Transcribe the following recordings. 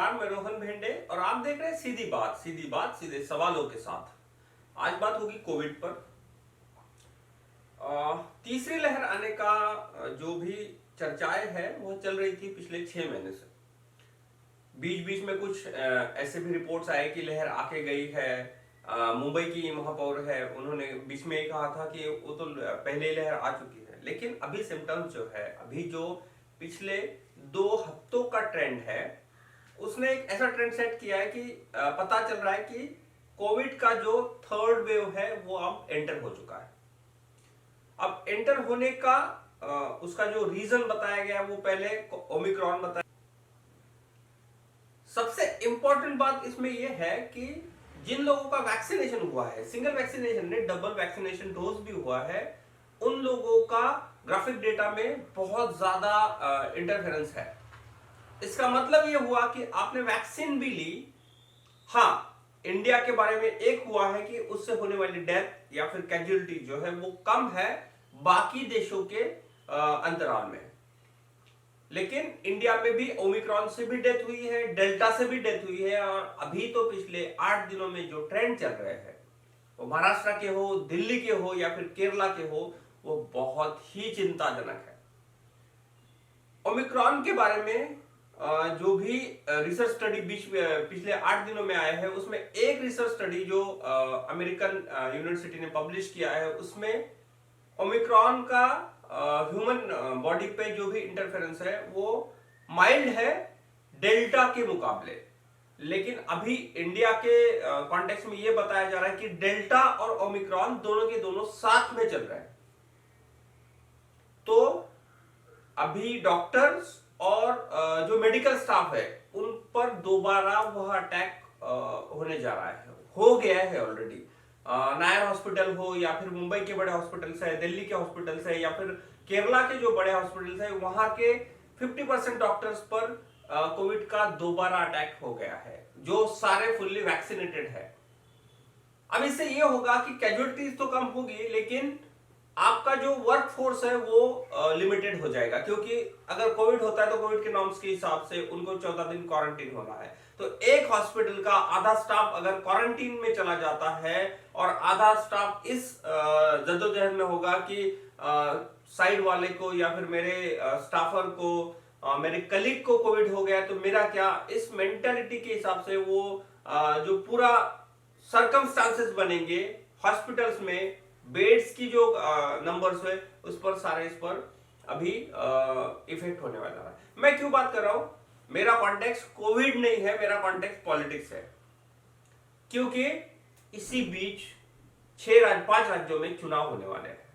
नमस्कार, मैं रोहन भेंडे और आप देख रहे हैं सीधी बात सीधे सवालों के साथ। आज बात होगी कोविड पर। तीसरी लहर आने का जो भी चर्चाएं है वो चल रही थी पिछले 6 महीने से। बीच बीच में कुछ ऐसे भी रिपोर्ट्स आए कि लहर आके गई है। मुंबई की महापौर है, उन्होंने बीच में ये कहा था कि वो तो पहले लहर आ चुकी है, लेकिन अभी सिम्टम्स जो है, अभी जो पिछले 2 हफ्तों का ट्रेंड है, उसने एक ऐसा ट्रेंड सेट किया है कि पता चल रहा है कि कोविड का जो थर्ड वेव है वो अब एंटर हो चुका है। अब एंटर होने का उसका जो रीजन बताया गया वो पहले ओमिक्रॉन बताया। सबसे इंपॉर्टेंट बात इसमें यह है कि जिन लोगों का वैक्सीनेशन हुआ है, सिंगल वैक्सीनेशन ने डबल वैक्सीनेशन डोज भी हुआ है, उन लोगों का ग्राफिक डेटा में बहुत ज्यादा इंटरफेरेंस है। इसका मतलब यह हुआ कि आपने वैक्सीन भी ली। हाँ, इंडिया के बारे में एक हुआ है कि उससे होने वाली डेथ या फिर कैजुअलिटी जो है वो कम है बाकी देशों के अंतराल में, लेकिन इंडिया में भी ओमिक्रॉन से भी डेथ हुई है, डेल्टा से भी डेथ हुई है। और अभी तो पिछले 8 दिनों में जो ट्रेंड चल रहे हैं, वो महाराष्ट्र के हो, दिल्ली के हो या फिर केरला के हो, वो बहुत ही चिंताजनक है। ओमिक्रॉन के बारे में जो भी रिसर्च स्टडी पिछले 8 दिनों में आया है, उसमें एक रिसर्च स्टडी जो अमेरिकन यूनिवर्सिटी ने पब्लिश किया है, उसमें ओमिक्रॉन का ह्यूमन बॉडी पे जो भी इंटरफेरेंस है वो माइल्ड है डेल्टा के मुकाबले। लेकिन अभी इंडिया के कॉन्टेक्स्ट में ये बताया जा रहा है कि डेल्टा और ओमिक्रॉन दोनों के दोनों साथ में चल रहे हैं। तो अभी डॉक्टर्स और जो मेडिकल स्टाफ है उन पर दोबारा वह अटैक होने जा रहा है, हो गया है ऑलरेडी। नायर हॉस्पिटल हो या फिर मुंबई के बड़े हॉस्पिटल्स है, दिल्ली के हॉस्पिटल्स है या फिर केरला के जो बड़े हॉस्पिटल्स है, वहां के 50% डॉक्टर्स पर कोविड का दोबारा अटैक हो गया है, जो सारे फुल्ली वैक्सीनेटेड है। अब इससे ये होगा कि कैजुअलिटीज तो कम होगी, लेकिन आपका जो वर्क फोर्स है वो लिमिटेड हो जाएगा, क्योंकि अगर कोविड होता है तो कोविड के नॉर्म्स के हिसाब से उनको 14 दिन क्वारंटीन होना है। तो एक हॉस्पिटल का आधा स्टाफ अगर क्वारंटीन में चला जाता है और आधा स्टाफ इस जद्दोजहद में होगा कि साइड वाले को या फिर मेरे स्टाफर को, मेरे कलीग को कोविड हो गया तो मेरा क्या, इस मेंटालिटी के हिसाब से वो जो पूरा सर्कमस्टांसेस बनेंगे हॉस्पिटल्स में, बेड्स की जो नंबर्स है उस पर सारे इस पर अभी इफेक्ट होने वाला है। मैं क्यों बात कर रहा हूं? मेरा कॉन्टेक्स्ट कोविड नहीं है, मेरा कॉन्टेक्स्ट पॉलिटिक्स है, क्योंकि इसी बीच 5 राज्यों में चुनाव होने वाले हैं।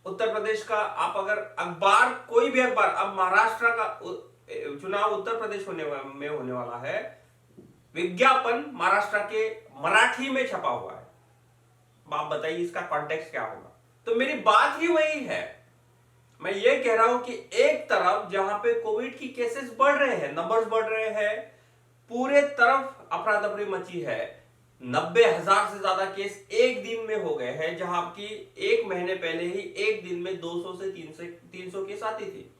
उत्तर प्रदेश का आप अगर अखबार, कोई भी अखबार, अब महाराष्ट्र का चुनाव उत्तर प्रदेश में होने वाला है, विज्ञापन महाराष्ट्र के मराठी में छपा हुआ है। आप बताइए इसका कॉन्टेक्स्ट क्या होगा? तो मेरी बात ही वही है। मैं ये कह रहा हूं कि एक तरफ जहां पे कोविड की केसेस बढ़ रहे हैं, नंबर्स बढ़ रहे हैं, पूरे तरफ अफरा तफरी मची है। 90,000 से ज्यादा केस एक दिन में हो गए हैं, जहां की 1 महीने पहले ही एक दिन में 200 से 300 केस आती थी।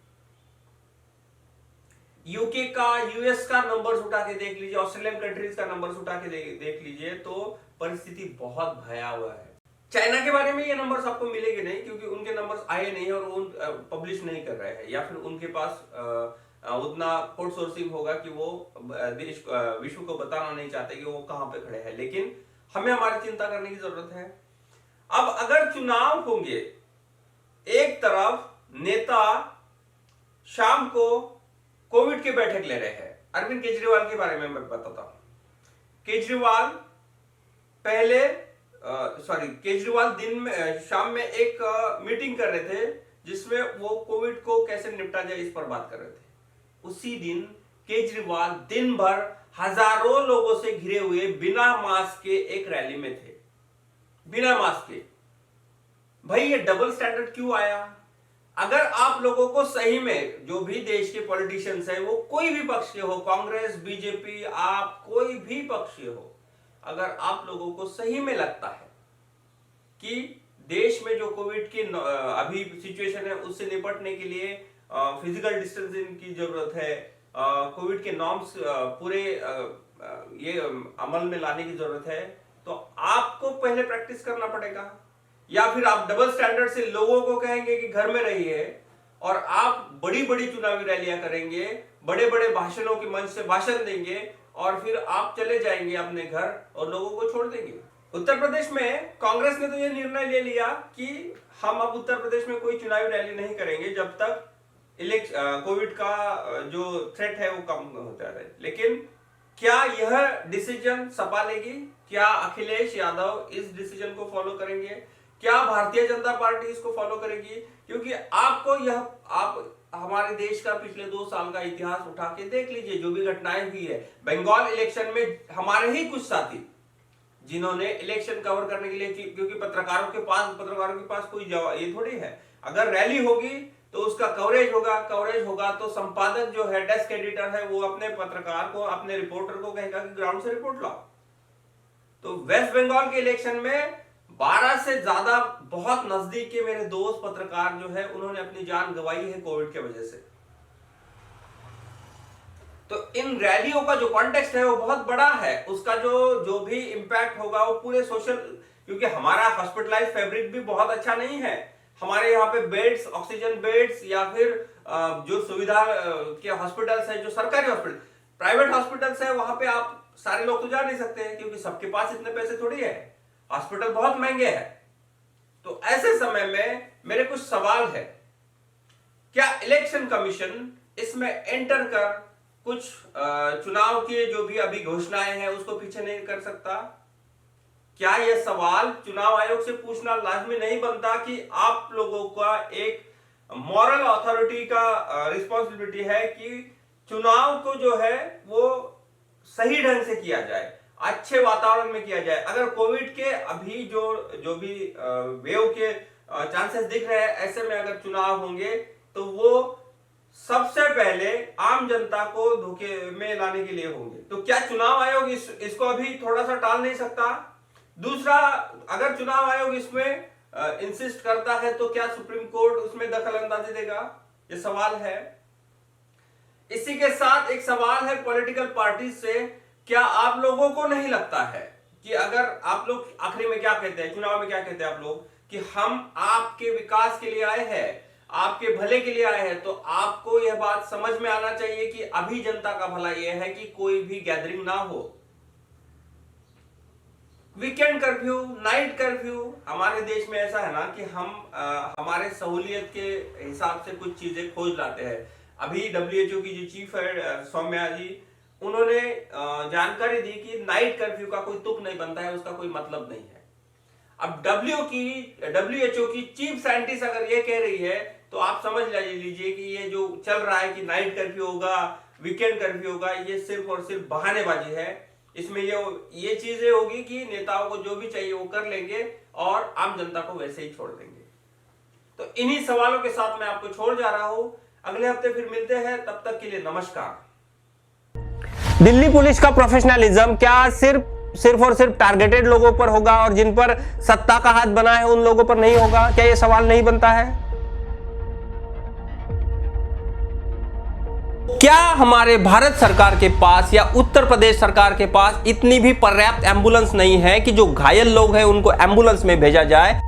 यूके का, यूएस का नंबर्स उठा के देख लीजिए, ऑस्ट्रेलियन कंट्रीज का नंबर्स उठा के देख लीजिए, तो परिस्थिति बहुत भयावह है। चाइना के बारे में ये नंबर्स आपको मिलेंगे नहीं, क्योंकि उनके नंबर्स आए नहीं और वो पब्लिश नहीं कर रहे हैं, या फिर उनके पास उतना कोड सोर्सिंग होगा कि वो विश्व को बताना नहीं चाहते कि वो कहां पे खड़े हैं। लेकिन हमें हमारी चिंता करने की जरूरत है। अब अगर चुनाव होंगे, एक तरफ नेता शाम को कोविड की बैठक ले रहे हैं, अरविंद केजरीवाल के बारे में मैं बताता हूं। केजरीवाल दिन में, शाम में एक मीटिंग कर रहे थे जिसमें वो कोविड को कैसे निपटा जाए इस पर बात कर रहे थे। उसी दिन केजरीवाल दिन भर हजारों लोगों से घिरे हुए बिना मास्क के एक रैली में थे, बिना मास्क के। भाई ये डबल स्टैंडर्ड क्यों आया? अगर आप लोगों को सही में, जो भी देश के पॉलिटिशियंस हैं, वो कोई भी पक्ष के हो, कांग्रेस, बीजेपी, आप कोई भी पक्ष के हो, अगर आप लोगों को सही में लगता है कि देश में जो कोविड की अभी सिचुएशन है उससे निपटने के लिए फिजिकल डिस्टेंसिंग की जरूरत है, कोविड के नॉर्म्स पूरे ये अमल में लाने की जरूरत है, तो आपको पहले प्रैक्टिस करना पड़ेगा। या फिर आप डबल स्टैंडर्ड से लोगों को कहेंगे कि घर में रहिए और आप बड़ी बड़ी चुनावी रैलियां करेंगे, बड़े बड़े भाषणों के मंच से भाषण देंगे और फिर आप चले जाएंगे अपने घर और लोगों को छोड़ देंगे। उत्तर प्रदेश में कांग्रेस ने तो ये निर्णय ले लिया कि हम अब उत्तर प्रदेश में कोई चुनावी रैली नहीं करेंगे जब तक कोविड का जो थ्रेट है वो कम होता रहे। लेकिन क्या यह डिसीजन सपा लेगी? क्या अखिलेश यादव इस डिसीजन को फॉलो करेंगे? क्या भारतीय जनता पार्टी इसको फॉलो करेगी? क्योंकि आप हमारे देश का पिछले 2 साल का इतिहास उठा के देख लीजिए, जो भी घटनाएं हुई है। बंगाल इलेक्शन में हमारे ही कुछ साथी जिन्होंने इलेक्शन कवर करने के लिए, क्योंकि पत्रकारों के पास कोई जवाब ये थोड़ी है, अगर रैली होगी तो उसका कवरेज होगा तो संपादक जो है, डेस्क एडिटर है, वो अपने पत्रकार को, अपने रिपोर्टर को कहेगा कि ग्राउंड से रिपोर्ट लाओ। तो वेस्ट बंगाल के इलेक्शन में 12 से ज्यादा बहुत नजदीक के मेरे दोस्त पत्रकार जो है, उन्होंने अपनी जान गंवाई है कोविड के वजह से। तो इन रैलियों का जो कॉन्टेक्स्ट है वो बहुत बड़ा है, उसका जो भी इंपैक्ट होगा वो पूरे सोशल, क्योंकि हमारा हॉस्पिटलाइज फैब्रिक भी बहुत अच्छा नहीं है। हमारे यहाँ पे बेड्स, ऑक्सीजन बेड्स या फिर जो सुविधा के हॉस्पिटल्स है, जो सरकारी हॉस्पिटल, प्राइवेट हॉस्पिटल्स है, वहां पे आप सारे लोग तो जा नहीं सकते हैं क्योंकि सबके पास इतने पैसे थोड़ी है, हॉस्पिटल बहुत महंगे हैं। तो ऐसे समय में मेरे कुछ सवाल है, क्या इलेक्शन कमीशन इसमें एंटर कर कुछ चुनाव के जो भी अभी घोषणाएं हैं उसको पीछे नहीं कर सकता? क्या यह सवाल चुनाव आयोग से पूछना लाजमी नहीं बनता कि आप लोगों का एक मॉरल अथॉरिटी का रिस्पॉन्सिबिलिटी है कि चुनाव को जो है वो सही ढंग से किया जाए, अच्छे वातावरण में किया जाए। अगर कोविड के अभी जो भी वेव के चांसेस दिख रहे हैं, ऐसे में अगर चुनाव होंगे तो वो सबसे पहले आम जनता को धोखे में लाने के लिए होंगे। तो क्या चुनाव आयोग इसको अभी थोड़ा सा टाल नहीं सकता? दूसरा, अगर चुनाव आयोग इसमें इंसिस्ट करता है तो क्या सुप्रीम कोर्ट उसमें दखल अंदाजी देगा? ये सवाल है। इसी के साथ एक सवाल है पॉलिटिकल पार्टी से, क्या आप लोगों को नहीं लगता है कि अगर आप लोग आखिरी में क्या कहते हैं, चुनाव में क्या कहते हैं आप लोग, कि हम आपके विकास के लिए आए हैं, आपके भले के लिए आए हैं, तो आपको यह बात समझ में आना चाहिए कि अभी जनता का भला यह है कि कोई भी गैदरिंग ना हो। वीकेंड कर्फ्यू, नाइट कर्फ्यू, हमारे देश में ऐसा है ना कि हम हमारे सहूलियत के हिसाब से कुछ चीजें खोज लाते हैं। अभी WHO की जो चीफ है सौम्या जी, उन्होंने जानकारी दी कि नाइट कर्फ्यू का कोई तुक नहीं बनता है, उसका कोई मतलब नहीं है। अब WHO की चीफ साइंटिस्ट अगर ये कह रही है तो आप समझ लीजिए कि ये जो चल रहा है कि नाइट कर्फ्यू होगा, वीकेंड कर्फ्यू होगा, ये सिर्फ और सिर्फ बहानेबाजी है। इसमें ये चीजें होगी कि नेताओं को जो भी चाहिए वो कर लेंगे और आम जनता को वैसे ही छोड़ देंगे। तो इन्हीं सवालों के साथ मैं आपको छोड़ जा रहा हूं। अगले हफ्ते फिर मिलते हैं, तब तक के लिए नमस्कार। दिल्ली पुलिस का प्रोफेशनलिज्म क्या सिर्फ और सिर्फ टारगेटेड लोगों पर होगा और जिन पर सत्ता का हाथ बना है उन लोगों पर नहीं होगा? क्या यह सवाल नहीं बनता है? क्या हमारे भारत सरकार के पास या उत्तर प्रदेश सरकार के पास इतनी भी पर्याप्त एम्बुलेंस नहीं है कि जो घायल लोग हैं उनको एम्बुलेंस में भेजा जाए?